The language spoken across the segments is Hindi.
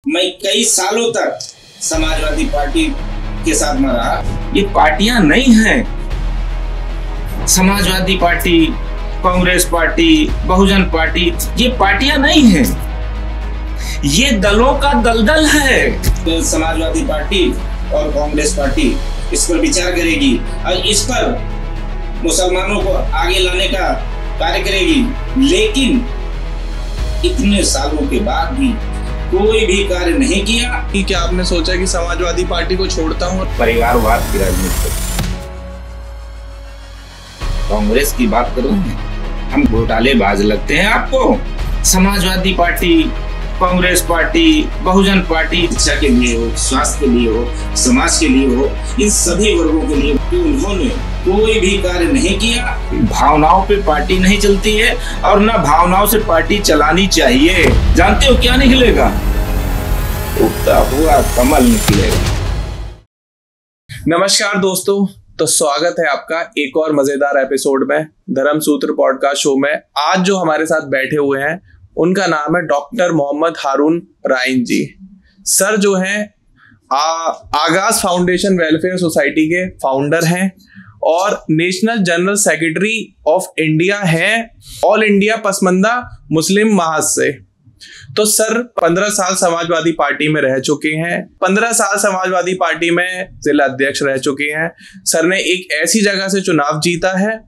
मैं कई सालों तक समाजवादी पार्टी के साथ में रहा। ये पार्टियां नहीं हैं। समाजवादी पार्टी, कांग्रेस पार्टी, बहुजन पार्टी, ये पार्टियां नहीं हैं। ये दलों का दलदल है। तो समाजवादी पार्टी और कांग्रेस पार्टी इस पर विचार करेगी और इस पर मुसलमानों को आगे लाने का कार्य करेगी। लेकिन इतने सालों के बाद भी कोई भी कार्य नहीं किया। क्या आपने सोचा कि समाजवादी पार्टी को छोड़ता हूँ? परिवारवाद की राजनीति, कांग्रेस की बात करूं, हम घोटालेबाज लगते हैं आपको? समाजवादी पार्टी, कांग्रेस पार्टी, बहुजन पार्टी शिक्षा के लिए हो, स्वास्थ्य के लिए हो, समाज के लिए हो, इन सभी वर्गों के लिए उन्होंने कोई भी कार्य नहीं किया। भावनाओं पे पार्टी नहीं चलती है और ना भावनाओं से पार्टी चलानी चाहिए। जानते हो क्या निकलेगा? उगता हुआ कमल निकलेगा। नमस्कार दोस्तों, तो स्वागत है आपका एक और मजेदार एपिसोड में धर्म सूत्र पॉडकास्ट शो में। आज जो हमारे साथ बैठे हुए हैं उनका नाम है डॉक्टर मोहम्मद हारून राइन जी। सर जो हैं आगाज फाउंडेशन वेलफेयर सोसाइटी के फाउंडर हैं और national general secretary of India हैं, ऑल इंडिया पसमंदा मुस्लिम महाज से। तो सर 15 साल समाजवादी पार्टी में रह चुके हैं, 15 साल समाजवादी पार्टी में जिला अध्यक्ष रह चुके हैं। सर ने एक ऐसी जगह से चुनाव जीता है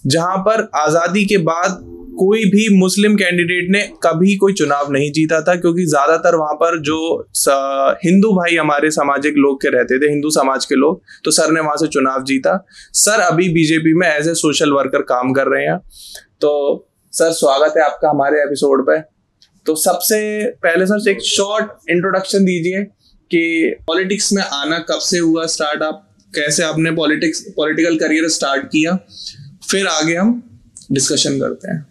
जहां पर आजादी के बाद कोई भी मुस्लिम कैंडिडेट ने कभी कोई चुनाव नहीं जीता था, क्योंकि ज्यादातर वहां पर जो हिंदू भाई हमारे सामाजिक लोग के रहते थे, हिंदू समाज के लोग, तो सर ने वहां से चुनाव जीता। सर अभी बीजेपी में एज ए सोशल वर्कर काम कर रहे हैं। तो सर स्वागत है आपका हमारे एपिसोड पे। तो सबसे पहले सर एक शॉर्ट इंट्रोडक्शन दीजिए कि पॉलिटिक्स में आना कब से हुआ स्टार्ट, आप कैसे आपने पॉलिटिकल करियर स्टार्ट किया, फिर आगे हम डिस्कशन करते हैं।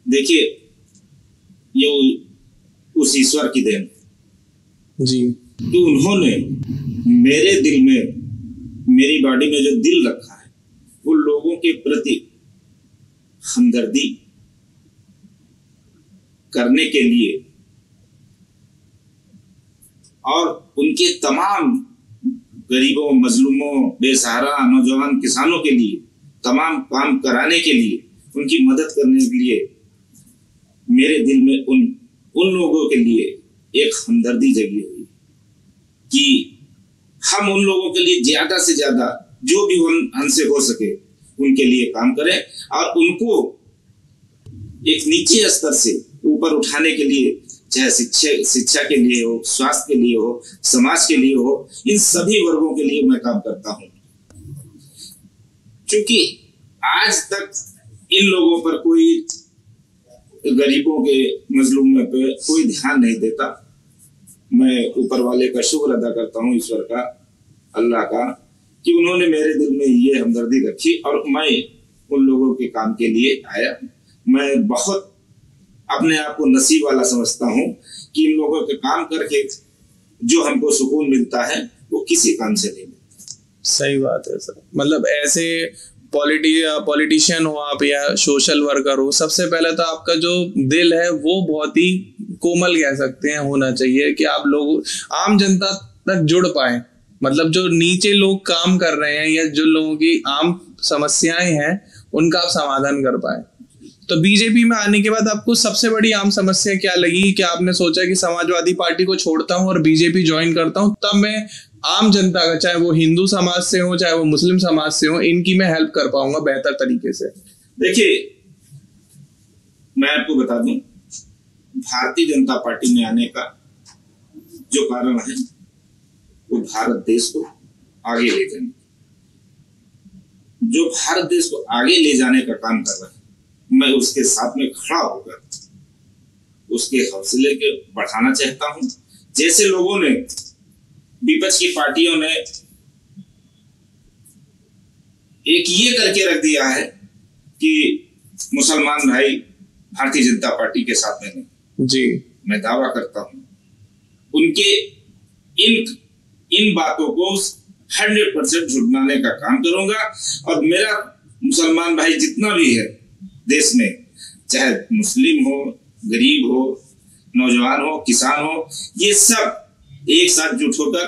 देखिए, ये उस ईश्वर की देन जी कि उन्होंने मेरे दिल में, मेरी बॉडी में जो दिल रखा है, वो लोगों के प्रति हमदर्दी करने के लिए और उनके तमाम गरीबों, मजलूमों, बेसहारा नौजवान किसानों के लिए तमाम काम कराने के लिए, उनकी मदद करने के लिए मेरे दिल में उन लोगों के लिए एक हमदर्दी जगी हुई कि हम उन लोगों के लिए ज्यादा से ज्यादा जो भी हमसे हो सके उनके लिए काम करें और उनको एक नीचे स्तर से ऊपर उठाने के लिए, चाहे शिक्षा के लिए हो, स्वास्थ्य के लिए हो, समाज के लिए हो, इन सभी वर्गों के लिए मैं काम करता हूं। क्योंकि आज तक इन लोगों पर कोई, गरीबों के, मजलूमों पे कोई ध्यान नहीं देता। मैं ऊपर वाले का शुक्र अदा करता हूँ, ईश्वर का, अल्लाह का, कि उन्होंने मेरे दिल में ये हमदर्दी रखी और मैं उन लोगों के काम के लिए आया। मैं बहुत अपने आप को नसीब वाला समझता हूँ कि इन लोगों के काम करके जो हमको सुकून मिलता है वो किसी काम से नहीं मिलता। सही बात है सर। मतलब ऐसे पॉलिटिशियन हो आप या सोशल वर्कर हो, सबसे पहले तो आपका जो दिल है वो बहुत ही कोमल कह सकते हैं होना चाहिए कि आप लोग आम जनता तक जुड़ पाए। मतलब जो नीचे लोग काम कर रहे हैं या जो लोगों की आम समस्याएं हैं उनका आप समाधान कर पाए। तो बीजेपी में आने के बाद आपको सबसे बड़ी आम समस्या क्या लगी कि आपने सोचा कि समाजवादी पार्टी को छोड़ता हूँ और बीजेपी ज्वाइन करता हूँ, तब मैं आम जनता का, चाहे वो हिंदू समाज से हो चाहे वो मुस्लिम समाज से हो, इनकी मैं हेल्प कर पाऊंगा बेहतर तरीके से। देखिए, मैं आपको बता दूं, भारतीय जनता पार्टी में आने का जो कारण है वो भारत देश को आगे ले जाने, जो भारत देश को आगे ले जाने का काम कर रहा है, मैं उसके साथ में खड़ा होकर उसके हौसले के बढ़ाना चाहता हूं। जैसे लोगों ने, विपक्ष की पार्टियों ने एक ये करके रख दिया है कि मुसलमान भाई भारतीय जनता पार्टी के साथ में नहीं जी, मैं दावा करता हूं उनके इन बातों को 100% झुटलाने का काम करूंगा। और मेरा मुसलमान भाई जितना भी है देश में, चाहे मुस्लिम हो, गरीब हो, नौजवान हो, किसान हो, ये सब एक साथ जुट होकर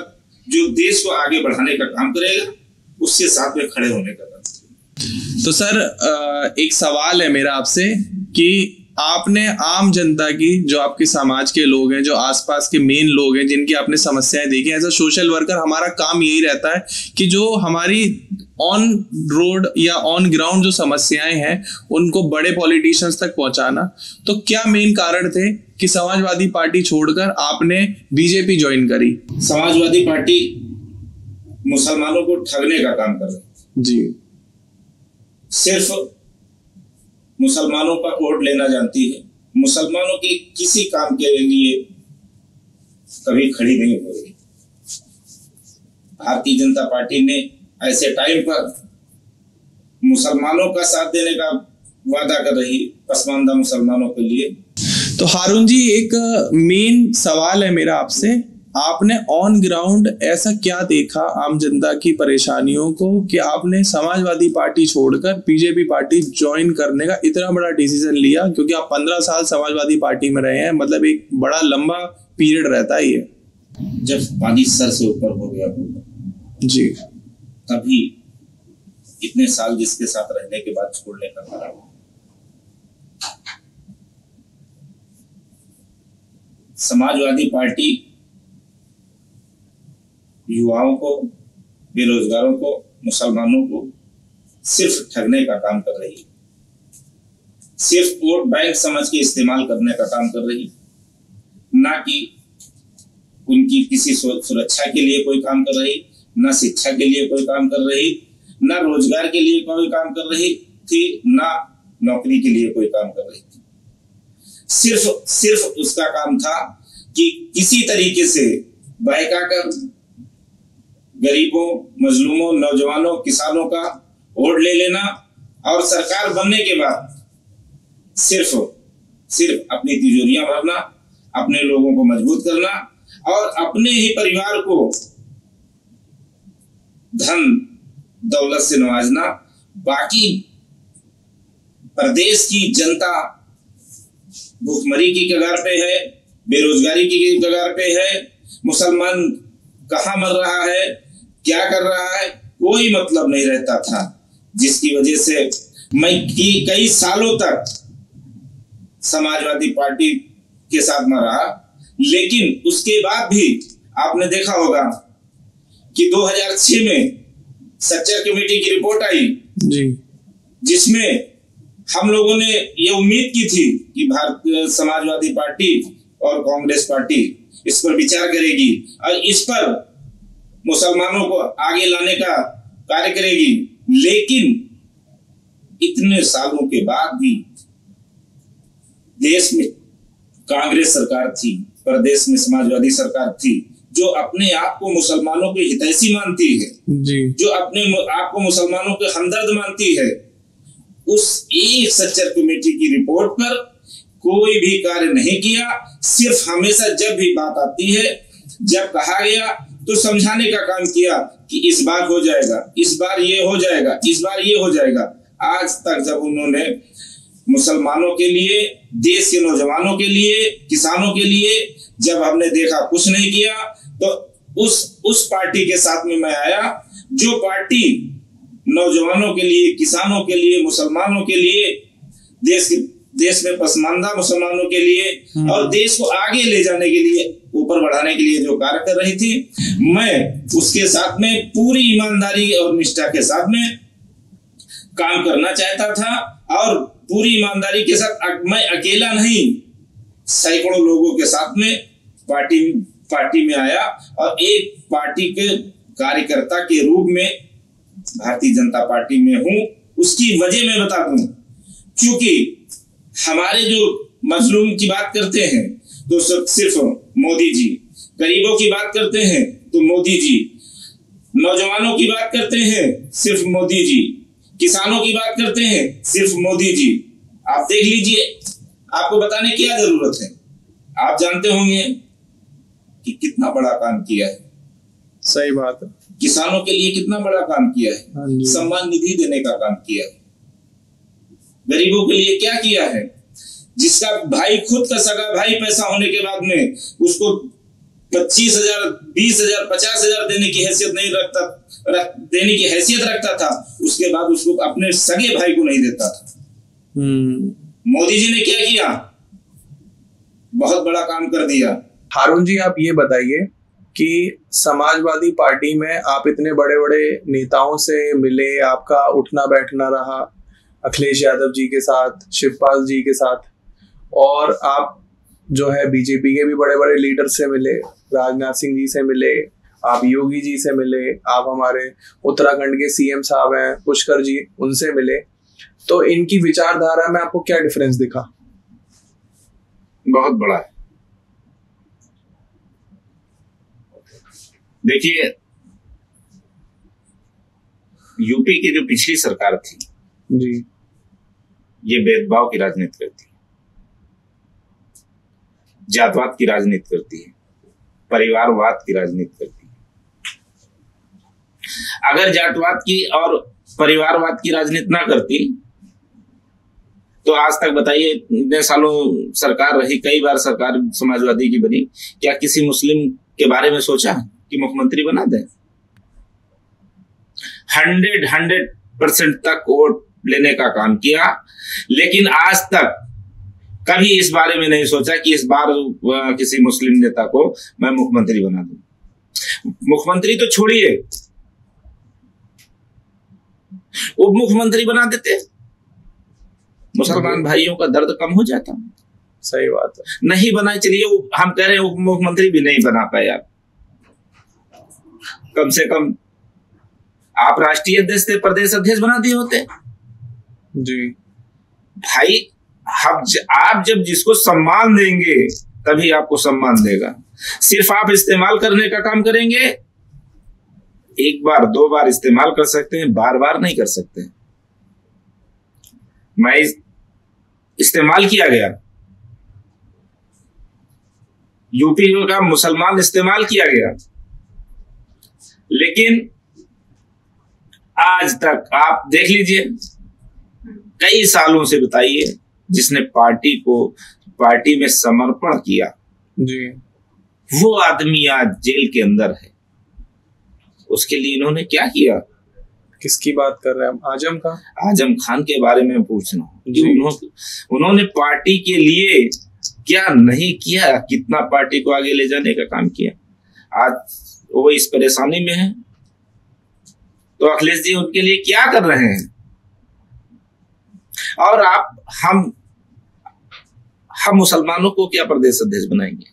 जो देश को आगे बढ़ाने का काम करेगा उसके साथ में खड़े होने का काम। तो सर एक सवाल है मेरा आपसे कि आपने आम जनता की, जो आपके समाज के लोग हैं, जो आसपास के मेन लोग हैं, जिनकी आपने समस्याएं देखी, एज अ सोशल वर्कर हमारा काम यही रहता है कि जो हमारी ऑन रोड या ऑन ग्राउंड जो समस्याएं हैं उनको बड़े पॉलिटिशियंस तक पहुंचाना। तो क्या मेन कारण थे कि समाजवादी पार्टी छोड़कर आपने बीजेपी ज्वाइन करी? समाजवादी पार्टी मुसलमानों को ठगने का काम कर रही है जी। सिर्फ मुसलमानों का वोट लेना जानती है, मुसलमानों के किसी काम के लिए कभी खड़ी नहीं हो रही। भारतीय जनता पार्टी ने ऐसे टाइम पर मुसलमानों का साथ देने का वादा कर रही, पसमानदा मुसलमानों के लिए। तो हारून जी, एक मेन सवाल है मेरा आपसे, आपने ऑन ग्राउंड ऐसा क्या देखा आम जनता की परेशानियों को कि आपने समाजवादी पार्टी छोड़कर बीजेपी पार्टी ज्वाइन करने का इतना बड़ा डिसीजन लिया? क्योंकि आप 15 साल समाजवादी पार्टी में रहे हैं, मतलब एक बड़ा लंबा पीरियड रहता है ये। जब पानी सर से ऊपर हो गया होगा जी, तभी इतने साल जिसके साथ रहने के बाद छोड़ने का कारण। समाजवादी पार्टी युवाओं को, बेरोजगारों को, मुसलमानों को सिर्फ ठगने का काम कर रही है, सिर्फ वोट बैंक समझ के इस्तेमाल करने का काम कर रही, ना कि उनकी किसी सुरक्षा के लिए कोई काम कर रही, ना शिक्षा के लिए कोई काम कर रही, ना रोजगार के लिए कोई काम कर रही थी, ना नौकरी के लिए कोई काम कर रही थी। सिर्फ उसका काम था कि किसी तरीके से बहकाकर गरीबों, मजलूमों, नौजवानों, किसानों का वोट ले लेना और सरकार बनने के बाद सिर्फ अपनी तिजोरियां भरना, अपने लोगों को मजबूत करना और अपने ही परिवार को धन दौलत से नवाजना। बाकी प्रदेश की जनता भूखमरी की कगार पे है, बेरोजगारी की कगार पे है, मुसलमान कहाँ मर रहा है, क्या कर रहा है, कोई मतलब नहीं रहता था, जिसकी वजह से मैं कई सालों तक समाजवादी पार्टी के साथ में रहा। लेकिन उसके बाद भी आपने देखा होगा कि 2006 में सच्चर कमेटी की रिपोर्ट आई जी, जिसमें हम लोगों ने ये उम्मीद की थी कि भारतीय समाजवादी पार्टी और कांग्रेस पार्टी इस पर विचार करेगी और इस पर मुसलमानों को आगे लाने का कार्य करेगी। लेकिन इतने सालों के बाद भी देश में कांग्रेस सरकार थी, प्रदेश में समाजवादी सरकार थी, जो अपने आप को मुसलमानों के हितैषी मानती है जी, जो अपने आप को मुसलमानों के हमदर्द मानती है, उस एक सच्चर कमेटी की रिपोर्ट पर कोई भी कार्य नहीं किया। सिर्फ हमेशा जब भी बात आती है, जब कहा गया तो समझाने का काम किया कि इस बार हो जाएगा, इस बार ये हो जाएगा, इस बार ये हो जाएगा। आज तक जब उन्होंने मुसलमानों के लिए, देश के नौजवानों के लिए, किसानों के लिए जब हमने देखा कुछ नहीं किया, तो उस पार्टी के साथ में मैं आया, जो पार्टी नौजवानों के लिए, किसानों के लिए, मुसलमानों के लिए, देश में पसमानदा मुसलमानों के लिए और देश को आगे ले जाने के लिए, ऊपर बढ़ाने के लिए जो कार्य कर रही थी, मैं उसके साथ में पूरी ईमानदारी और निष्ठा के साथ में काम करना चाहता था। और पूरी ईमानदारी के साथ मैं अकेला नहीं, सैकड़ों लोगों के साथ में पार्टी में आया और एक पार्टी के कार्यकर्ता के रूप में भारतीय जनता पार्टी में हूं। उसकी वजह मैं बता दूं, क्योंकि हमारे जो मजलूम की बात करते हैं तो सिर्फ मोदी जी, गरीबों की बात करते हैं तो मोदी जी, नौजवानों की बात करते हैं सिर्फ मोदी जी, किसानों की बात करते हैं सिर्फ मोदी जी। आप देख लीजिए, आपको बताने की क्या जरूरत है, आप जानते होंगे कि कितना बड़ा काम किया है। सही बात है। किसानों के लिए कितना बड़ा काम किया है, सम्मान निधि देने का काम किया है। गरीबों के लिए क्या किया है, जिसका भाई, खुद का सगा भाई पैसा होने के बाद में उसको 25,000, 20,000, 50,000 देने की हैसियत रखता था, उसके बाद उसको अपने सगे भाई को नहीं देता था। मोदी जी ने क्या किया? बहुत बड़ा काम कर दिया। हारून जी, आप ये बताइए कि समाजवादी पार्टी में आप इतने बड़े बड़े नेताओं से मिले, आपका उठना बैठना रहा अखिलेश यादव जी के साथ, शिवपाल जी के साथ, और आप जो है बीजेपी के भी बड़े बड़े लीडर से मिले, राजनाथ सिंह जी से मिले, आप योगी जी से मिले, आप हमारे उत्तराखंड के सीएम साहब हैं पुष्कर जी, उनसे मिले, तो इनकी विचारधारा में आपको क्या डिफरेंस दिखा? बहुत बड़ा है। देखिए, यूपी की जो पिछली सरकार थी जी, ये भेदभाव की राजनीति करती है, जातवाद की राजनीति करती है, परिवारवाद की राजनीति करती है। अगर जातवाद की और परिवारवाद की राजनीति ना करती तो आज तक बताइए, इतने सालों सरकार रही, कई बार सरकार समाजवादी की बनी, क्या किसी मुस्लिम के बारे में सोचा कि मुख्यमंत्री बना दे? 100% तक वोट लेने का काम किया, लेकिन आज तक कभी इस बारे में नहीं सोचा कि इस बार किसी मुस्लिम नेता को मैं मुख्यमंत्री बना दूं। मुख्यमंत्री तो छोड़िए, उप मुख्यमंत्री बना देते, मुसलमान भाइयों का दर्द कम हो जाता। सही बात है। नहीं बनाए, चलिए हम कह रहे हैं उप मुख्यमंत्री भी नहीं बना पाए आप, कम से कम आप राष्ट्रीय अध्यक्ष थे, प्रदेश अध्यक्ष बना दिए होते जी। भाई, आप जब जिसको सम्मान देंगे तभी आपको सम्मान देगा। सिर्फ आप इस्तेमाल करने का काम करेंगे, एक बार 2 बार इस्तेमाल कर सकते हैं, बार बार नहीं कर सकते। मैं इस्तेमाल किया गया, यूपी का मुसलमान इस्तेमाल किया गया, लेकिन आज तक आप देख लीजिए, कई सालों से बताइए, जिसने पार्टी में समर्पण किया जी, वो आदमी आज जेल के अंदर है। उसके लिए इन्होंने क्या किया? किसकी बात कर रहे हैं हम? आजम का? आजम खान के बारे में पूछना कि उन्होंने पार्टी के लिए क्या नहीं किया, कितना पार्टी को आगे ले जाने का काम किया। आज वो इस परेशानी में है, तो अखिलेश जी उनके लिए क्या कर रहे हैं? और हम मुसलमानों को क्या प्रदेश अध्यक्ष बनाएंगे,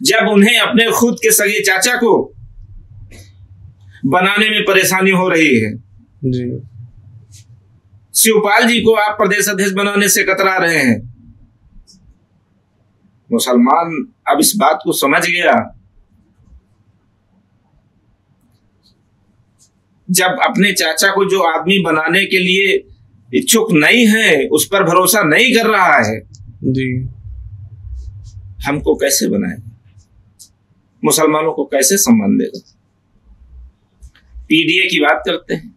जब उन्हें अपने खुद के सगे चाचा को बनाने में परेशानी हो रही है जी। शिवपाल जी को आप प्रदेश अध्यक्ष बनाने से कतरा रहे हैं। मुसलमान अब इस बात को समझ गया, जब अपने चाचा को जो आदमी बनाने के लिए इच्छुक नहीं है, उस पर भरोसा नहीं कर रहा है जी, हमको कैसे बनाएगा? मुसलमानों को कैसे सम्मान देगा? पीडीए की बात करते हैं,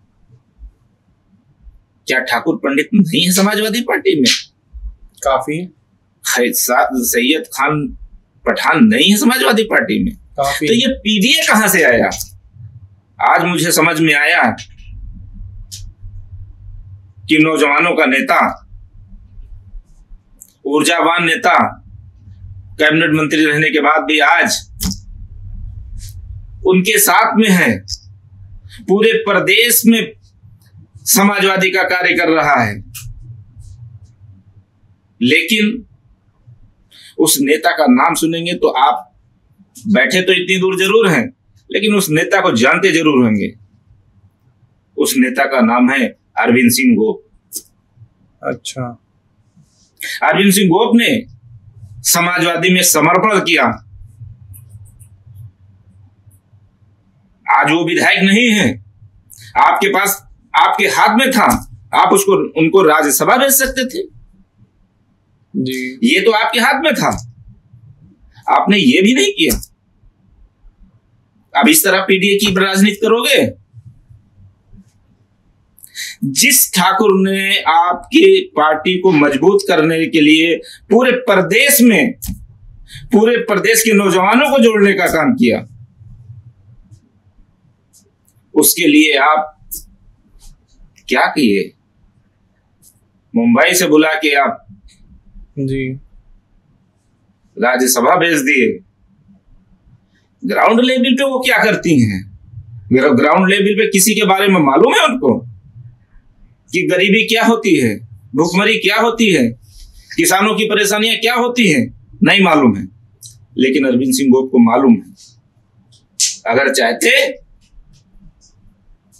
क्या ठाकुर पंडित नहीं है समाजवादी पार्टी में? काफी। सैयद खान पठान नहीं है समाजवादी पार्टी में? काफी। तो ये पीडीए कहां से आया? आज मुझे समझ में आया कि नौजवानों का नेता, ऊर्जावान नेता, कैबिनेट मंत्री रहने के बाद भी आज उनके साथ में है, पूरे प्रदेश में समाजवादी का कार्य कर रहा है, लेकिन उस नेता का नाम सुनेंगे तो आप बैठे तो इतनी दूर जरूर हैं, लेकिन उस नेता को जानते जरूर होंगे। उस नेता का नाम है अरविंद सिंह गोप। अच्छा। अरविंद सिंह गोप ने समाजवादी में समर्पण किया। आज वो विधायक नहीं है, आपके पास, आपके हाथ में था, आप उनको राज्यसभा भेज सकते थे जी। ये तो आपके हाथ में था, आपने ये भी नहीं किया। अब इस तरह पीडीए की राजनीति करोगे? जिस ठाकुर ने आपकी पार्टी को मजबूत करने के लिए पूरे प्रदेश के नौजवानों को जोड़ने का काम किया, उसके लिए आप क्या किए? मुंबई से बुला के आप जी राज्यसभा भेज दिए। ग्राउंड लेवल पे वो क्या करती हैं? ग्राउंड लेवल पे किसी के बारे में मालूम है उनको कि गरीबी क्या होती है, भूखमरी क्या होती है, किसानों की परेशानियां क्या होती हैं? नहीं मालूम है। लेकिन अरविंद सिंह गोप को मालूम है। अगर चाहते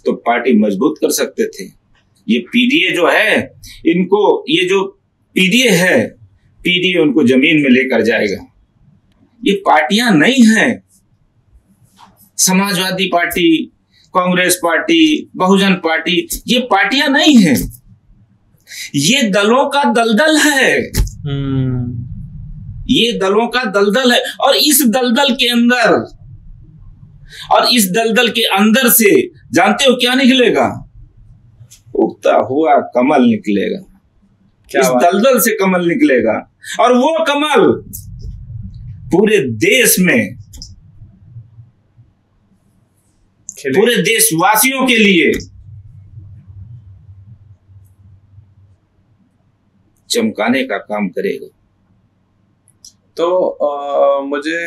तो पार्टी मजबूत कर सकते थे। ये पीडीए जो है, इनको ये जो पीडीए है, पीडीए उनको जमीन में लेकर जाएगा। ये पार्टियां नहीं हैं। समाजवादी पार्टी, कांग्रेस पार्टी, बहुजन पार्टी, ये पार्टियां नहीं हैं। ये दलों का दलदल है। ये दलों का दलदल है। और इस दलदल के अंदर से जानते हो क्या निकलेगा? उगता हुआ कमल निकलेगा। इस दलदल से कमल निकलेगा, और वो कमल पूरे देश में, पूरे देशवासियों के लिए चमकाने का काम करेगा। तो मुझे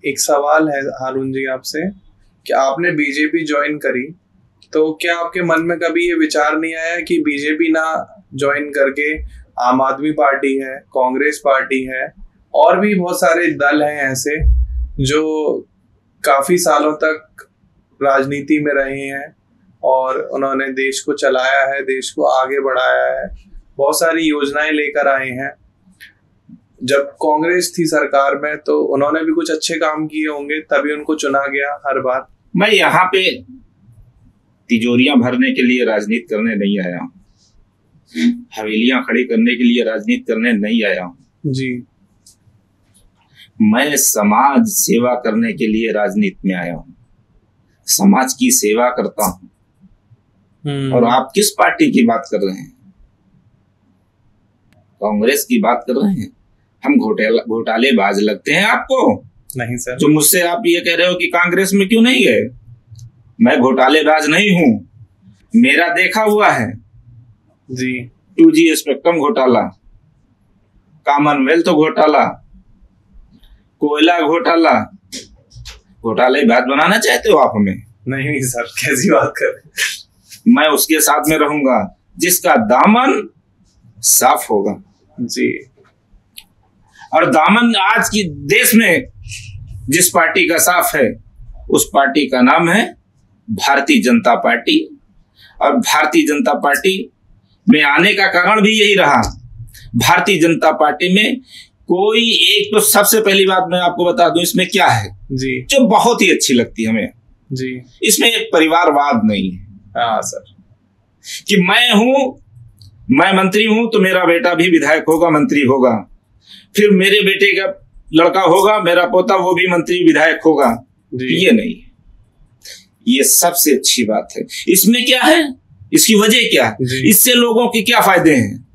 एक सवाल है हारून जी आपसे, कि आपने बीजेपी ज्वाइन करी, तो क्या आपके मन में कभी ये विचार नहीं आया कि बीजेपी ना ज्वाइन करके आम आदमी पार्टी है, कांग्रेस पार्टी है, और भी बहुत सारे दल हैं ऐसे जो काफी सालों तक राजनीति में रहे हैं और उन्होंने देश को चलाया है, देश को आगे बढ़ाया है, बहुत सारी योजनाएं लेकर आए हैं। जब कांग्रेस थी सरकार में तो उन्होंने भी कुछ अच्छे काम किए होंगे, तभी उनको चुना गया हर बार। मैं यहाँ पे तिजोरियां भरने के लिए राजनीति करने नहीं आया हूँ, हवेलियां खड़ी करने के लिए राजनीति करने नहीं आया हूँ जी। मैं समाज सेवा करने के लिए राजनीति में आया हूँ। समाज की सेवा करता हूँ। और आप किस पार्टी की बात कर रहे हैं? कांग्रेस की बात कर रहे हैं? हम घोटालेबाज लगते हैं आपको? नहीं सर। जो मुझसे आप ये कह रहे हो कि कांग्रेस में क्यों नहीं गए, मैं घोटालेबाज नहीं हूं। मेरा देखा हुआ है जी। 2G स्पेक्ट्रम घोटाला, कॉमनवेल्थ घोटाला, कोयला घोटाला। घोटालेबाज बनाना चाहते हो आप हमें? नहीं सर, कैसी बात कर रहे हैं? मैं उसके साथ में रहूंगा जिसका दामन साफ होगा जी। और दामन आज की देश में जिस पार्टी का साफ है, उस पार्टी का नाम है भारतीय जनता पार्टी। और भारतीय जनता पार्टी में आने का कारण भी यही रहा। भारतीय जनता पार्टी में कोई एक, तो सबसे पहली बात मैं आपको बता दूं इसमें क्या है जी, जो बहुत ही अच्छी लगती है हमें जी, इसमें एक परिवारवाद नहीं है। हाँ सर, कि मैं मंत्री हूं तो मेरा बेटा भी विधायक होगा, मंत्री होगा, फिर मेरे बेटे का लड़का होगा, मेरा पोता, वो भी मंत्री विधायक होगा। ये नहीं, ये सबसे अच्छी बात है। इसमें क्या है, इसकी वजह क्या है, इससे लोगों के क्या फायदे हैं?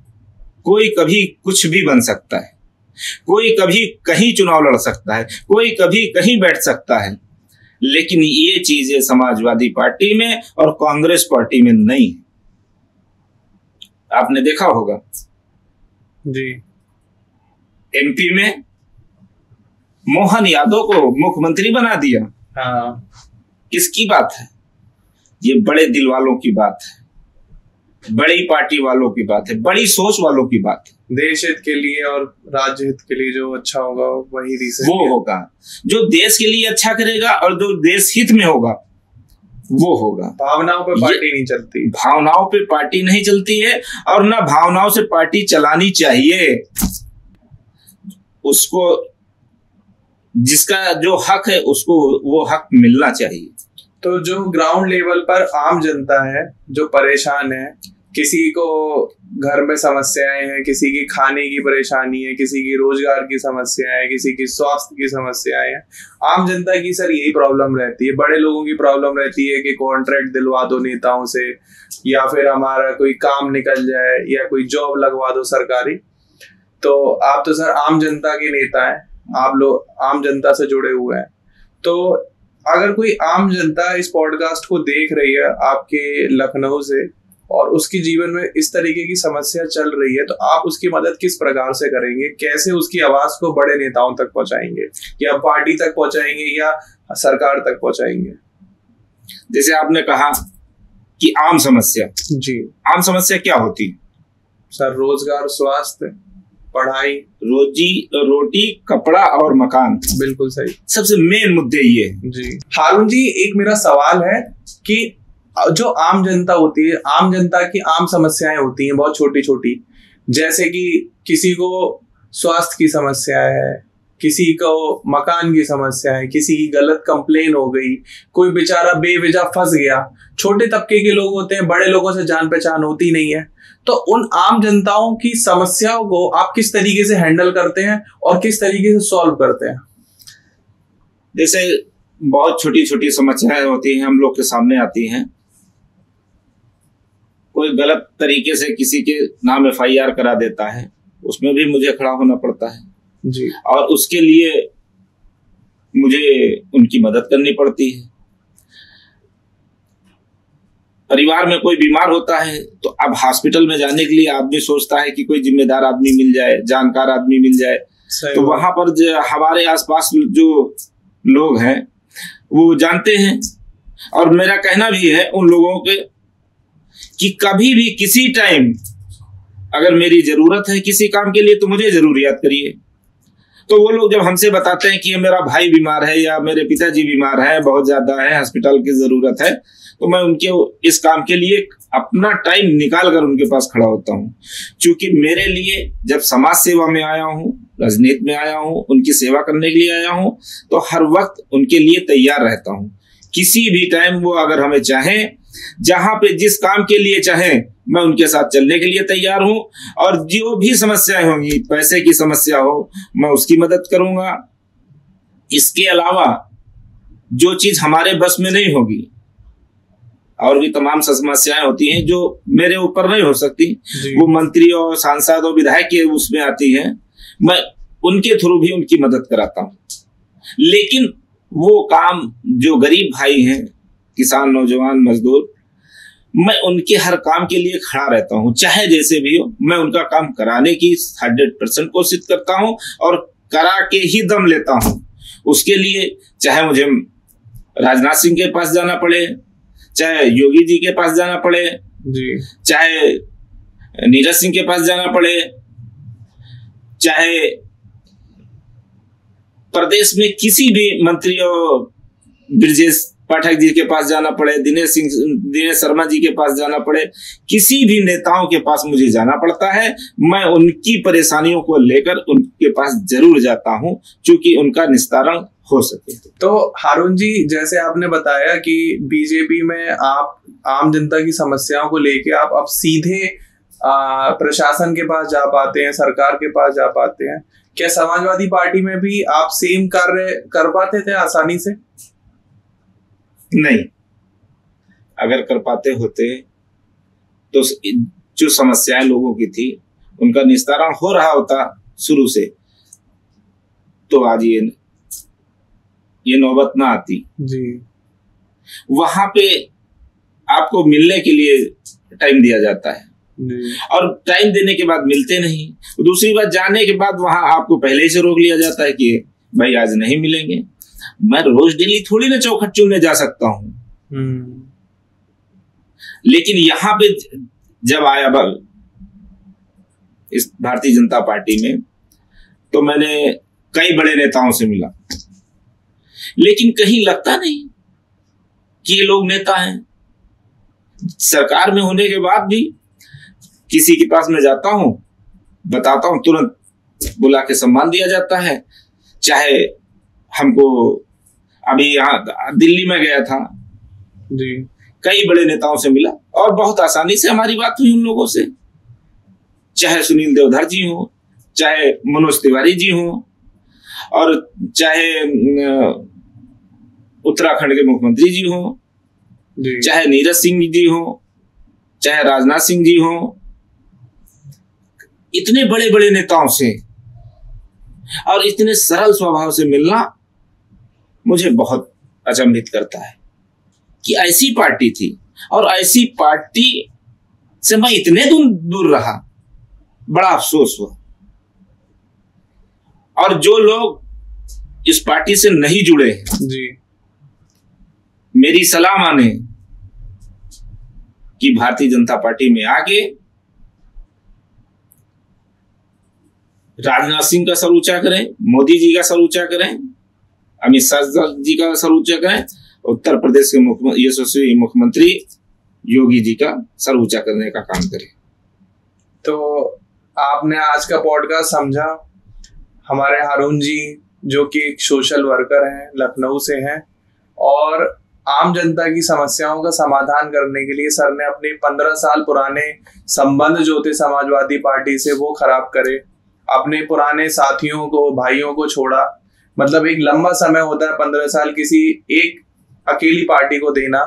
कोई कभी कुछ भी बन सकता है, कोई कभी कहीं चुनाव लड़ सकता है, कोई कभी कहीं बैठ सकता है, लेकिन ये चीजें समाजवादी पार्टी में और कांग्रेस पार्टी में नहीं। आपने देखा होगा जी, एमपी में मोहन यादव को मुख्यमंत्री बना दिया। हाँ, किसकी बात है? ये बड़े दिल वालों की बात है, बड़ी पार्टी वालों की बात है, बड़ी सोच वालों की बात है। देश हित के लिए और राज्य हित के लिए जो अच्छा होगा वही रीजन वो होगा, जो देश के लिए अच्छा करेगा और जो देश हित में होगा वो होगा। भावनाओं पे पार्टी नहीं चलती, भावनाओं पे पार्टी नहीं चलती है, और ना भावनाओं से पार्टी चलानी चाहिए। उसको जिसका जो हक है उसको वो हक मिलना चाहिए। तो जो ग्राउंड लेवल पर आम जनता है जो परेशान है, किसी को घर में समस्याएं हैं, किसी की खाने की परेशानी है, किसी की रोजगार की समस्या है, किसी की स्वास्थ्य की समस्याएं हैं। आम जनता की सर यही प्रॉब्लम रहती है। बड़े लोगों की प्रॉब्लम रहती है कि कॉन्ट्रैक्ट दिलवा दो नेताओं से, या फिर हमारा कोई काम निकल जाए, या कोई जॉब लगवा दो सरकारी। तो आप तो सर आम जनता के नेता हैं, आप लोग आम जनता से जुड़े हुए हैं। तो अगर कोई आम जनता इस पॉडकास्ट को देख रही है आपके लखनऊ से, और उसके जीवन में इस तरीके की समस्या चल रही है, तो आप उसकी मदद किस प्रकार से करेंगे? कैसे उसकी आवाज को बड़े नेताओं तक पहुंचाएंगे, या पार्टी तक पहुंचाएंगे, या सरकार तक पहुंचाएंगे? जैसे आपने कहा कि आम समस्या, जी, आम समस्या क्या होती है सर? रोजगार, स्वास्थ्य, पढ़ाई, रोटी, कपड़ा और मकान। बिल्कुल सही, सबसे मेन मुद्दे ये हैं। जी हारून जी, एक मेरा सवाल है कि जो आम जनता होती है, आम जनता की आम समस्याएं होती हैं बहुत छोटी छोटी, जैसे कि किसी को स्वास्थ्य की समस्या है, किसी को मकान की समस्या है, किसी की गलत कंप्लेन हो गई, कोई बेचारा बेवजह फंस गया। छोटे तबके के लोग होते हैं, बड़े लोगों से जान पहचान होती नहीं है। तो उन आम जनताओं की समस्याओं को आप किस तरीके से हैंडल करते हैं और किस तरीके से सॉल्व करते हैं? जैसे बहुत छोटी छोटी समस्याएं होती हैं, हम लोग के सामने आती हैं। कोई गलत तरीके से किसी के नाम FIR करा देता है, उसमें भी मुझे खड़ा होना पड़ता है जी, और उसके लिए मुझे उनकी मदद करनी पड़ती है। परिवार में कोई बीमार होता है तो अब हॉस्पिटल में जाने के लिए आदमी सोचता है कि कोई जिम्मेदार आदमी मिल जाए, जानकार आदमी मिल जाए। तो वहां पर जो हमारे आसपास जो लोग हैं वो जानते हैं, और मेरा कहना भी है उन लोगों के कि कभी भी किसी टाइम अगर मेरी जरूरत है किसी काम के लिए तो मुझे जरूर याद करिए। तो वो लोग जब हमसे बताते हैं कि मेरा भाई बीमार है या मेरे पिताजी बीमार है, बहुत ज्यादा है, हॉस्पिटल की जरूरत है, तो मैं उनके इस काम के लिए अपना टाइम निकाल कर उनके पास खड़ा होता हूँ। क्योंकि मेरे लिए जब समाज सेवा में आया हूँ, राजनीति में आया हूँ, उनकी सेवा करने के लिए आया हूँ, तो हर वक्त उनके लिए तैयार रहता हूँ। किसी भी टाइम वो अगर हमें चाहें, जहां पे जिस काम के लिए चाहें, मैं उनके साथ चलने के लिए तैयार हूं। और जो भी समस्याएं होंगी, पैसे की समस्या हो, मैं उसकी मदद करूंगा। इसके अलावा जो चीज हमारे बस में नहीं होगी, और भी तमाम समस्याएं होती हैं जो मेरे ऊपर नहीं हो सकती, वो मंत्री और सांसद और विधायक के उसमें आती हैं, मैं उनके थ्रू भी उनकी मदद कराता हूं। लेकिन वो काम जो गरीब भाई हैं, किसान, नौजवान, मजदूर, मैं उनके हर काम के लिए खड़ा रहता हूं, चाहे जैसे भी हो। मैं उनका काम कराने की 100% कोशिश करता हूं और करा के ही दम लेता हूं। उसके लिए चाहे मुझे राजनाथ सिंह के पास जाना पड़े, चाहे योगी जी के पास जाना पड़े जी, चाहे नीरज सिंह के पास जाना पड़े, चाहे प्रदेश में किसी भी मंत्री और ब्रजेश पाठक जी के पास जाना पड़े, दिनेश शर्मा जी के पास जाना पड़े, किसी भी नेताओं के पास मुझे जाना पड़ता है, मैं उनकी परेशानियों को लेकर उनके पास जरूर जाता हूं, क्योंकि उनका निस्तारण हो सके। तो हारून जी, जैसे आपने बताया कि बीजेपी में आप आम जनता की समस्याओं को लेके आप अब सीधे प्रशासन के पास जा पाते हैं, सरकार के पास जा पाते हैं। क्या समाजवादी पार्टी में भी आप सेम कार्य कर पाते थे आसानी से? नहीं, अगर कर पाते होते तो जो समस्याएं लोगों की थी उनका निस्तारण हो रहा होता शुरू से, तो आज ये नौबत ना आती जी। वहां पे आपको मिलने के लिए टाइम दिया जाता है, और टाइम देने के बाद मिलते नहीं। दूसरी बात, जाने के बाद वहां आपको पहले ही से रोक लिया जाता है कि भाई आज नहीं मिलेंगे। मैं रोज डेली थोड़ी ना चौखट चुनने जा सकता हूं। लेकिन यहां पे जब आया इस भारतीय जनता पार्टी में, तो मैंने कई बड़े नेताओं से मिला, लेकिन कहीं लगता नहीं कि ये लोग नेता हैं। सरकार में होने के बाद भी किसी के पास मैं जाता हूं, बताता हूं, तुरंत बुला के सम्मान दिया जाता है। चाहे हमको, अभी यहाँ दिल्ली में गया था जी, कई बड़े नेताओं से मिला और बहुत आसानी से हमारी बात हुई उन लोगों से, चाहे सुनील देवधर जी हो, चाहे मनोज तिवारी जी हो, और चाहे उत्तराखंड के मुख्यमंत्री जी हो, चाहे नीरज सिंह जी हो, चाहे राजनाथ सिंह जी हो, इतने बड़े बड़े नेताओं से और इतने सरल स्वभाव से मिलना मुझे बहुत अचंभित करता है कि ऐसी पार्टी थी और ऐसी पार्टी से मैं इतने दूर रहा। बड़ा अफसोस हुआ। और जो लोग इस पार्टी से नहीं जुड़े हैं जी, मेरी सलाह माने कि भारतीय जनता पार्टी में आके राजनाथ सिंह का सर ऊंचा करें, मोदी जी का सर ऊंचा करें, अमित शाह जी का सर ऊंचा करें, उत्तर प्रदेश के यशस्वी मुख्यमंत्री योगी जी का सर ऊंचा करने का काम करें। तो आपने आज का पॉडकास्ट समझा। हमारे हारून जी जो कि एक सोशल वर्कर हैं, लखनऊ से हैं, और आम जनता की समस्याओं का समाधान करने के लिए सर ने अपने 15 साल पुराने संबंध जो थे समाजवादी पार्टी से वो खराब करे, अपने पुराने साथियों को, भाइयों को छोड़ा। मतलब एक लंबा समय होता है 15 साल किसी एक अकेली पार्टी को देना,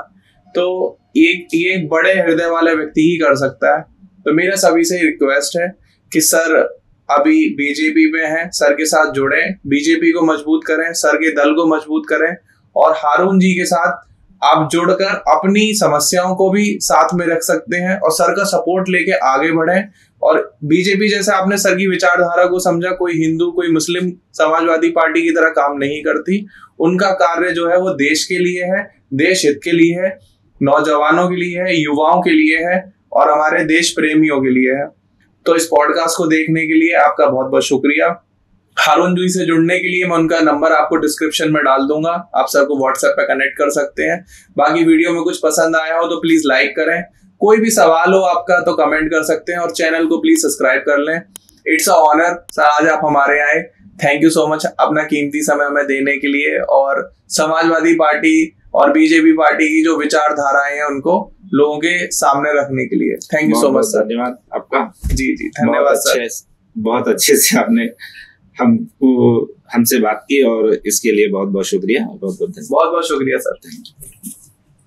तो ये बड़े हृदय वाला व्यक्ति ही कर सकता है। तो मेरा सभी से रिक्वेस्ट है कि सर अभी बीजेपी में हैं, सर के साथ जुड़े, बीजेपी को मजबूत करें, सर के दल को मजबूत करें, और हारून जी के साथ आप जुड़कर अपनी समस्याओं को भी साथ में रख सकते हैं और सर का सपोर्ट लेके आगे बढ़ें। और बीजेपी जैसे आपने सर की विचारधारा को समझा, कोई हिंदू कोई मुस्लिम समाजवादी पार्टी की तरह काम नहीं करती। उनका कार्य जो है वो देश के लिए है, देश हित के लिए है, नौजवानों के लिए है, युवाओं के लिए है और हमारे देश प्रेमियों के लिए है। तो इस पॉडकास्ट को देखने के लिए आपका बहुत बहुत शुक्रिया। हारून जी से जुड़ने के लिए मैं उनका नंबर आपको डिस्क्रिप्शन में डाल दूंगा, आप सर को व्हाट्सएप पे कनेक्ट कर सकते हैं। बाकी वीडियो में कुछ पसंद आया हो तो प्लीज लाइक करें, कोई भी सवाल हो आपका तो कमेंट कर सकते हैं, और चैनल को प्लीज सब्सक्राइब कर लें। इट्स अ ऑनर सर, आज आप हमारे आए। थैंक यू सो मच अपना कीमती समय हमें देने के लिए और समाजवादी पार्टी और बीजेपी पार्टी की जो विचारधाराएं हैं उनको लोगों के सामने रखने के लिए। Thank you so much sir. धन्यवाद आपका। जी जी धन्यवाद सर। बहुत अच्छे से आपने हमसे बात की और इसके लिए बहुत बहुत शुक्रिया। बहुत बहुत शुक्रिया सर। Thank you.